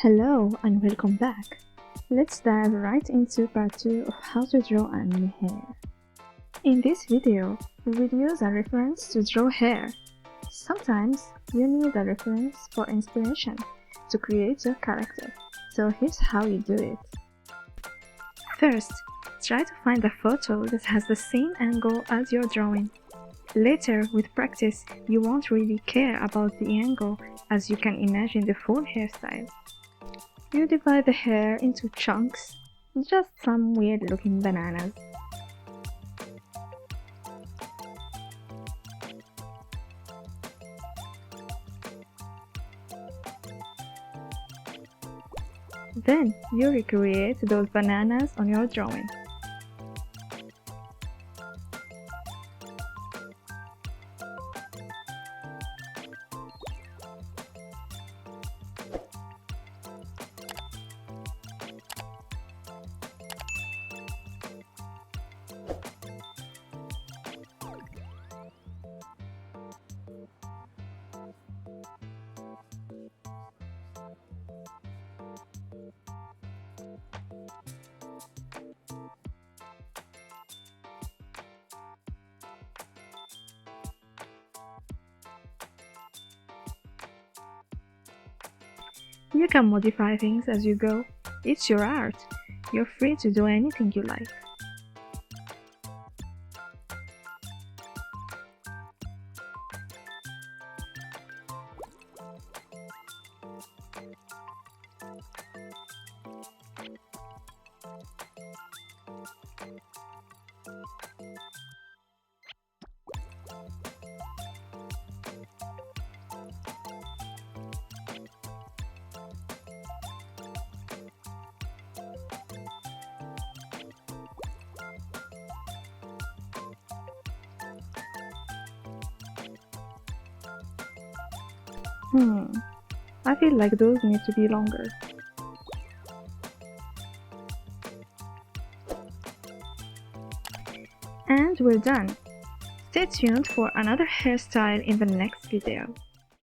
Hello and welcome back. Let's dive right into part 2 of how to draw anime hair. In this video, we will use a reference to draw hair. Sometimes you need a reference for inspiration to create your character, so here's how you do it. First, try to find a photo that has the same angle as your drawing. Later, with practice, you won't really care about the angle as you can imagine the full hairstyle. You divide the hair into chunks, just some weird looking bananas. Then you recreate those bananas on your drawing. You can modify things as you go. It's your art. You're free to do anything you like. I feel like those need to be longer. And we're done. Stay tuned for another hairstyle in the next video.